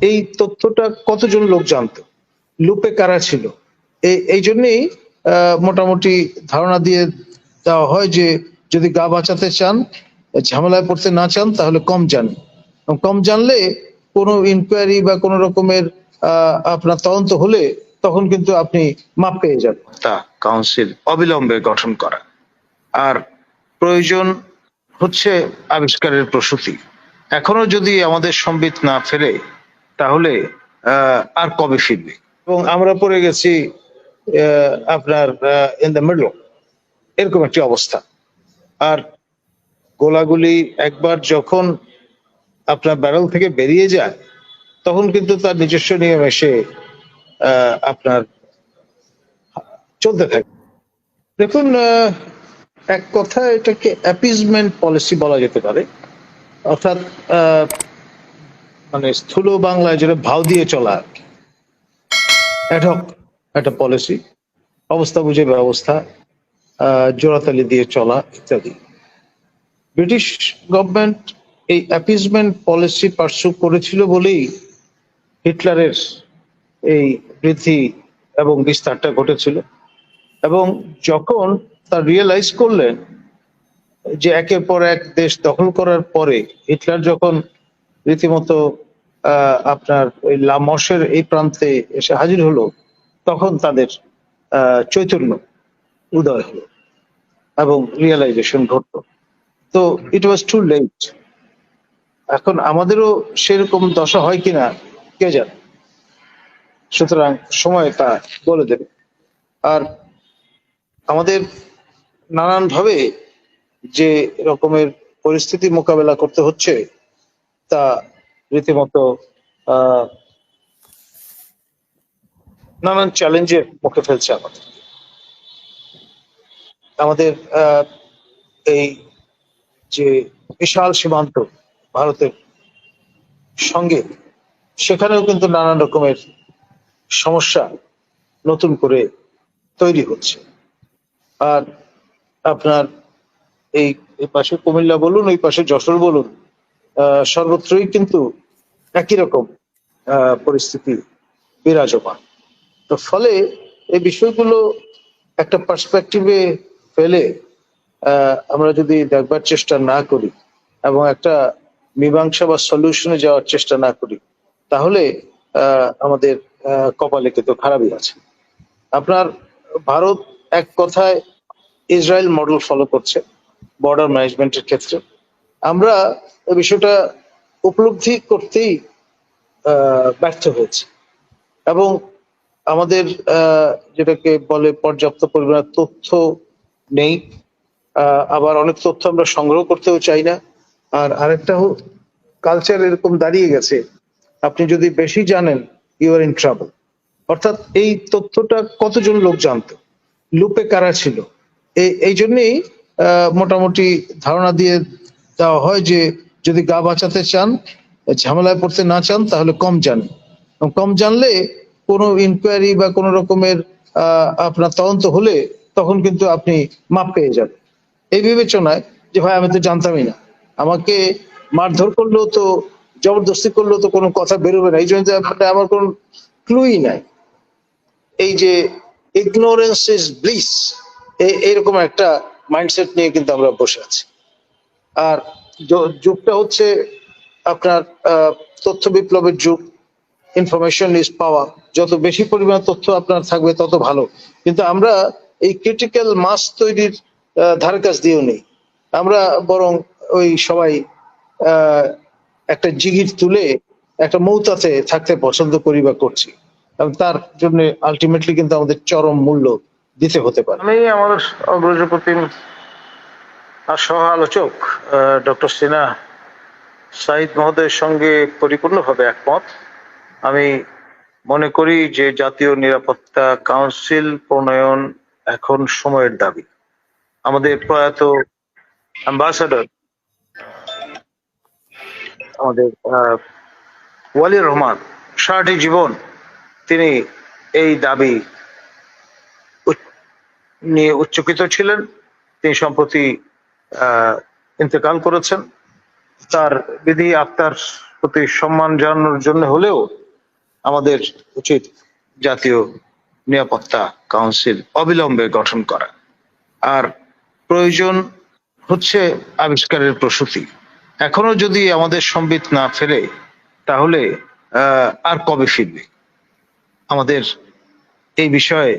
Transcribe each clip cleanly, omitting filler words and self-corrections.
এই তথ্যটা কতজন লোক জানতো, লুপে কারা ছিল, এই জন্যেই মোটামুটি ধারণা দিয়ে দেওয়া হয় যে যদি গা বাঁচাতে চান, ঝামেলায় পড়তে না চান, তাহলে কম জানেন। কম জানলে কোনো ইনকোয়ারি বা কোনো রকমের আপনার তদন্ত হলে তখন কিন্তু আপনি মাপ পেয়ে যাবেন। তা কাউন্সিল অবিলম্বে গঠন করা, আর প্রয়োজন হচ্ছে আবিষ্কারের প্রসূতি। এখনো যদি আমাদের সম্বিত না ফেরে, তাহলে আর কবে ফিরবে? এবং আমরা পড়ে গেছি আপনার ইন দ্য মিডল, এরকম একটি অবস্থা। আর গোলাগুলি একবার যখন আপনার ব্যারেল থেকে বেরিয়ে যায়, তখন কিন্তু তার নিজস্ব নিয়ম এসে আপনার চলতে থাকে। দেখুন, এক কথা এটাকে অ্যাপিজমেন্ট পলিসি বলা যেতে পারে, অর্থাৎ মানে স্থূল বাংলায় যেটা ভাও দিয়ে চলা আর কি, অ্যাডহক একটা পলিসি, অবস্থা বুঝে ব্যবস্থা, জোড়াতালি দিয়ে চলা ইত্যাদি। ব্রিটিশ গভর্নমেন্ট এই অ্যাপিজমেন্ট পলিসি পার্সু করেছিল বলেই হিটলারের এই বৃদ্ধি এবং বিস্তারটা ঘটেছিল। এবং যখন তা রিয়েলাইজ করলেন যে একের পর এক দেশ দখল করার পরে হিটলার যখন রীতিমতো আপনার ওই লামসের এই প্রান্তে এসে হাজির হলো, তখন তাদের চৈতন্য উদয় হলো এবং রিয়েলাইজেশন ঘটলো। তো ইট ওয়াজ টু লেট। এখন আমাদেরও সেরকম দশা হয় কিনা কে জানে, সুতরাং সময় তা বলে দেবে। আর আমাদের নানান ভাবে যে রকমের পরিস্থিতি মোকাবেলা করতে হচ্ছে, তা রীতিমতো নানান চ্যালেঞ্জের মুখে ফেলছে আমাদের এই যে বিশাল সীমান্ত ভারতের সঙ্গে, সেখানেও কিন্তু নানান রকমের সমস্যা নতুন করে তৈরি হচ্ছে। আর আপনার এই পাশে কুমিল্লা বলুন, ওই পাশে যশোর বলুন, সর্বত্রই কিন্তু একই রকম পরিস্থিতি বিরাজমান। তো ফলে এই বিষয়গুলো একটা পার্সপেক্টিভে ফেলে আমরা যদি দেখবার চেষ্টা না করি এবং একটা মীমাংসা বা সলিউশনে যাওয়ার চেষ্টা না করি, তাহলে আমাদের কপালে কিন্তু খারাপই আছে। আপনার ভারত এক কথায় ইসরায়েল মডেল ফলো করছে বর্ডার ম্যানেজমেন্টের ক্ষেত্রে। আমরা এই বিষয়টা উপলব্ধি করতেই ব্যর্থ হয়েছে, এবং আমাদের যেটাকে বলে পর্যাপ্ত পরিমাণে তথ্য নেই, আবার অনেক তথ্য আমরা সংগ্রহ করতেও চাই না। আর আরেকটা কালচার এরকম দাঁড়িয়ে গেছে, আপনি যদি বেশি জানেন ইউ আর ইন ট্রাবল। অর্থাৎ এই তথ্যটা কতজন লোক জানতো, লুপে কারা ছিল, এই জন্যেই মোটামুটি ধারণা দিয়ে দেওয়া হয় যে যদি গা বাঁচাতে চান, ঝামেলায় পড়তে না চান, তাহলে কম জানেন। কম জানলে কোনো ইনকোয়ারি বা কোনো রকমের আপনার তদন্ত হলে তখন কিন্তু আপনি মাপ পেয়ে যাবেন। এই বিবেচনায় যে ভাই আমি তো জানতামই না, আমাকে মারধর করলেও তো, জবরদস্তি করলেও তো কোনো কথা বেরোবে না, এই জন্য আমার কোনো ক্লুই নাই। এই যে ইগনোরেন্স ইজ ব্লিস, এইরকম একটা মাইন্ডসেট নিয়ে কিন্তু আমরা বসে আছি। আর যুগটা হচ্ছে আপনার তথ্য বিপ্লবের যুগ, ইনফরমেশন ইজ পাওয়ার। যত বেশি পরিমাণ তথ্য আপনার থাকবে তত ভালো, কিন্তু আমরা এই ক্রিটিক্যাল মাস তৈরির ধারে কাছ দিয়েও নেই। আমরা বরং ওই সবাই একটা জিগির তুলে একটা মৌতাতে থাকতে পছন্দ করি বা করছি, এবং তার জন্য আলটিমেটলি কিন্তু আমাদের চরম মূল্য দিতে হতে পারে। আমি আমার অগ্রজপ্রতিম আর সহ আলোচক ডক্টর সিনহা সাঈদ মহোদয়ের সঙ্গে পরিপূর্ণভাবে একমত। আমি মনে করি যে জাতীয় নিরাপত্তা কাউন্সিল প্রণয়ন এখন সময়ের দাবি। আমাদের প্রয়াত অ্যাম্বাসাডর আমাদের ওয়ালির রহমান সারাটি জীবন তিনি এই দাবি নিয়ে উচ্চকিত ছিলেন। তিনি সম্প্রতি ইন্তেকাল করেছেন। তার বিধি আত্মার প্রতি সম্মান জানানোর জন্য হলেও আমাদের উচিত জাতীয় নিরাপত্তা কাউন্সিল অবিলম্বে গঠন করা। আর প্রয়োজন হচ্ছে আবিষ্কারের প্রসূতি। এখনো যদি আমাদের সম্বিত না ফেরে তাহলে আর কবে ফিরবে? আমাদের এই বিষয়ে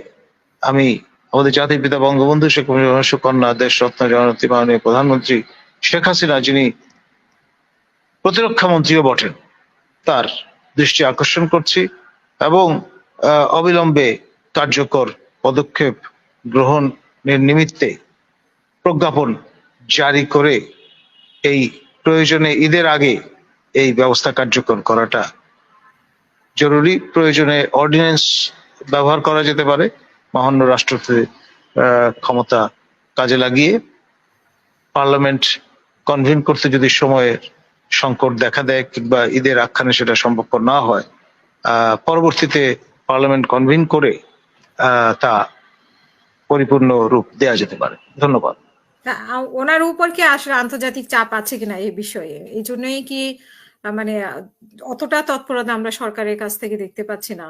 আমি আমাদের জাতির পিতা বঙ্গবন্ধু শেখ মুজিবুর সুকন্যা দেশরত্ন জননেত্রী মাননীয় প্রধানমন্ত্রী শেখ হাসিনা, যিনি প্রতিরক্ষা মন্ত্রীও বটেন, তার দৃষ্টি আকর্ষণ করছি এবং অবিলম্বে কার্যকর পদক্ষেপ গ্রহণের নিমিত্তে প্রজ্ঞাপন জারি করে এই প্রয়োজনে ঈদের আগে এই ব্যবস্থা কার্যকর করাটা জরুরি। প্রয়োজনে অর্ডিন্যান্স ব্যবহার করা যেতে পারে, মহান্য রাষ্ট্রপতির ক্ষমতা কাজে লাগিয়ে পার্লামেন্ট কনভেন করতে যদি সময়ের সংকট দেখা দেয় কিংবা ঈদের আখ্যানে সেটা সম্ভবপর না হয়, পরবর্তীতে পার্লামেন্ট কনভেন করে তা পরিপূর্ণ রূপ দেওয়া যেতে পারে। ধন্যবাদ। ওনার উপর কি আসলে আন্তর্জাতিক চাপ আছে কিনা এই বিষয়ে? এই জন্যই কি মানে অতটা তৎপরতা আমরা সরকারের কাছ থেকে দেখতে পাচ্ছি না?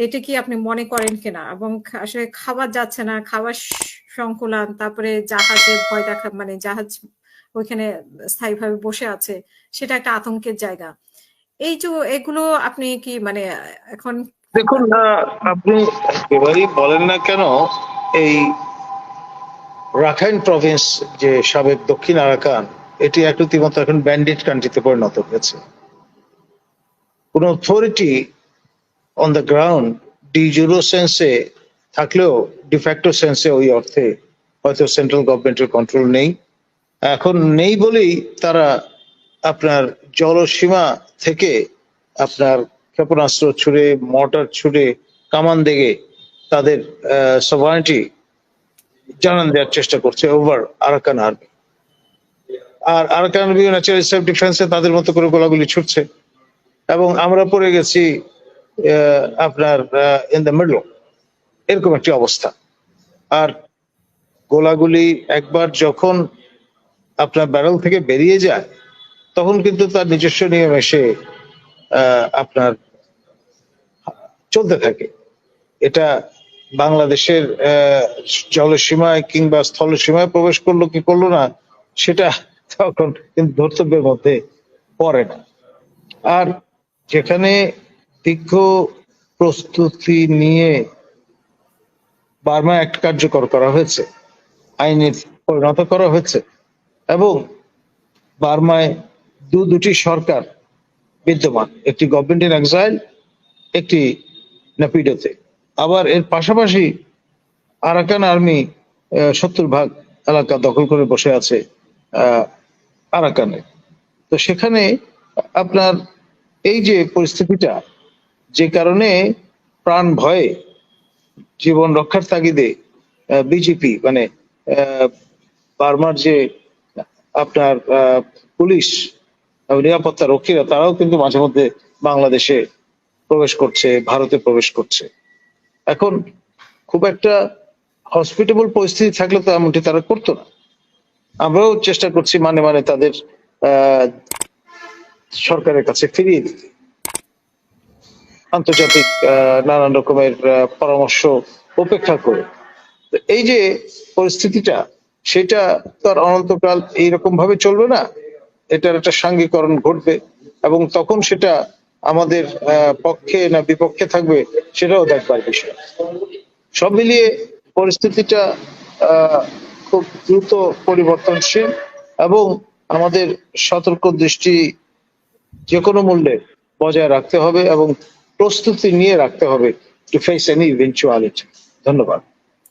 এটা কি আপনি মনে করেন কিনা? এবং আসলে খাবার যাচ্ছে না, খাবার সংকুলান, তারপরে জাহাজে ভয় দেখা, মানে জাহাজ ওইখানে স্থায়ীভাবে বসে আছে, সেটা একটা আতঙ্কের জায়গা। এই যে এগুলো আপনি কি মানে এখন দেখুন, আপনি একেবারেই বলেন না কেন, এই রাখাইন প্রভিন্স যে সাবেক দক্ষিণ আরাকান, এটি রীতিমতো এখন ব্যান্ডিট কান্ট্রিতে পরিণত হয়েছে। কোন authority on the ground de jure সেন্সে থাকলেও ডিফ্যাক্টো সেন্সে ওই অর্থে হয়তো সেন্ট্রাল গভর্নমেন্টের কন্ট্রোল নেই। এখন নেই বলেই তারা আপনার জলসীমা থেকে আপনার ক্ষেপণাস্ত্র ছুড়ে, মর্টার ছুড়ে, কামান দেগে তাদের সভারেনিটি জানান দেওয়ার চেষ্টা করছে ওভার আরাকান আর্মি। আর আরাকান আর্মি ন্যাচারাল সেলফ ডিফেন্সে তাদের মতো করে গোলাগুলি ছুটছে এবং আমরা পড়ে গেছি আপনার ইন দ্য মিডল, এরকম একটি অবস্থা। আর গোলাগুলি একবার যখন আপনার ব্যারেল থেকে বেরিয়ে যায় তখন কিন্তু তার নিজস্ব নিয়ম এসে আপনার চলতে থাকে। এটা বাংলাদেশের জলসীমায় কিংবা স্থলসীমায় প্রবেশ করলো কি করলো না সেটা তখন কিন্তু ধর্তব্যের মধ্যে পড়ে না। আর যেখানে দীর্ঘ প্রস্তুতি নিয়ে বার্মা অ্যাক্ট কার্যকর করা হয়েছে, আইনে পরিণত করা হয়েছে এবং বার্মায় দুটি সরকার বিদ্যমান, একটি গভর্নমেন্ট ইন এক্সাইল, একটি নেপিডোতে। আবার এর পাশাপাশি আরাকান আর্মি 70% এলাকা দখল করে বসে আছে আরাকানে। তো সেখানে আপনার এই যে পরিস্থিতিটা, যে কারণে প্রাণ ভয়ে জীবন রক্ষার তাগিদে বিজেপি মানে বার্মার যে আপনার পুলিশ নিরাপত্তা রক্ষীরা, তারাও কিন্তু মাঝে মধ্যে বাংলাদেশে প্রবেশ করছে, ভারতে প্রবেশ করছে। এখন খুব একটা হসপিটেবল পরিস্থিতি থাকলে তো এমনটি তারা করতো না। আমরাও চেষ্টা করছি মানে তাদের সরকারের কাছে ফিরিয়ে দিতে, আন্তর্জাতিক নানান রকমের পরামর্শ উপেক্ষা করে। এই যে পরিস্থিতিটা, সেটা তো আর অনন্তকাল এইরকম ভাবে চলবে না, এটার একটা সাঙ্গীকরণ ঘটবে এবং তখন সেটা আমাদের পক্ষে না বিপক্ষে থাকবে সেটাও দেখবার বিষয়। সব মিলিয়ে পরিস্থিতিটা খুব দ্রুত পরিবর্তনশীল এবং আমাদের সতর্ক দৃষ্টি যে কোনো মূল্যে বজায় রাখতে হবে এবং প্রস্তুতি নিয়ে রাখতে হবে টু ফেস এনি ইভেন্চুয়ালিটি। ধন্যবাদ।